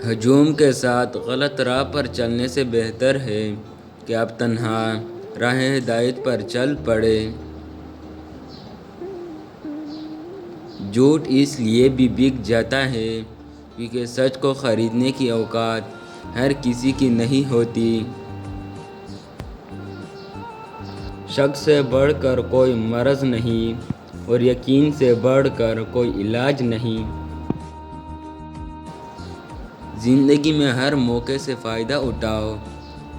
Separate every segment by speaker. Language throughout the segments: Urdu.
Speaker 1: ہجوم کے ساتھ غلط راہ پر چلنے سے بہتر ہے کہ آپ تنہا راہ ہدایت پر چل پڑے۔ جھوٹ اس لیے بھی بک جاتا ہے کیونکہ سچ کو خریدنے کی اوقات ہر کسی کی نہیں ہوتی۔ شک سے بڑھ کر کوئی مرض نہیں اور یقین سے بڑھ کر کوئی علاج نہیں۔ زندگی میں ہر موقع سے فائدہ اٹھاؤ،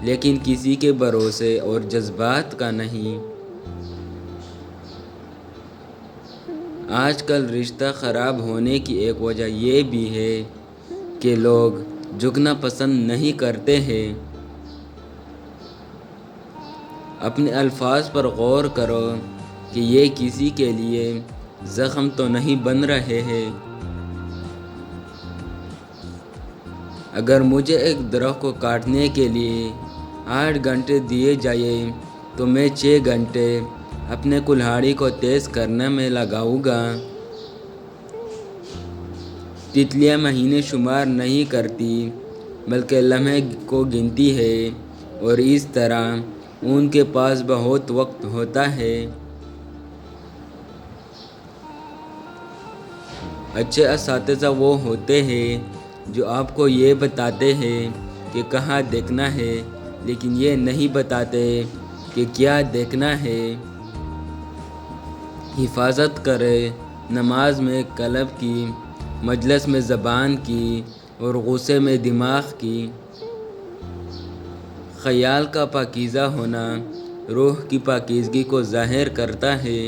Speaker 1: لیکن کسی کے بھروسے اور جذبات کا نہیں۔ آج کل رشتہ خراب ہونے کی ایک وجہ یہ بھی ہے کہ لوگ جھکنا پسند نہیں کرتے ہیں۔ اپنے الفاظ پر غور کرو کہ یہ کسی کے لیے زخم تو نہیں بن رہے ہیں۔ اگر مجھے ایک درخت کو کاٹنے کے لیے 8 گھنٹے دیے جائیں تو میں 6 گھنٹے اپنے کلہاڑی کو تیز کرنے میں لگاؤں گا۔ تتلیاں مہینے شمار نہیں کرتی بلکہ لمحے کو گنتی ہے، اور اس طرح ان کے پاس بہت وقت ہوتا ہے۔ اچھے اساتذہ وہ ہوتے ہیں جو آپ کو یہ بتاتے ہیں کہ کہاں دیکھنا ہے، لیکن یہ نہیں بتاتے کہ کیا دیکھنا ہے۔ حفاظت کریں نماز میں قلب کی، مجلس میں زبان کی اور غصے میں دماغ کی۔ خیال کا پاکیزہ ہونا روح کی پاکیزگی کو ظاہر کرتا ہے۔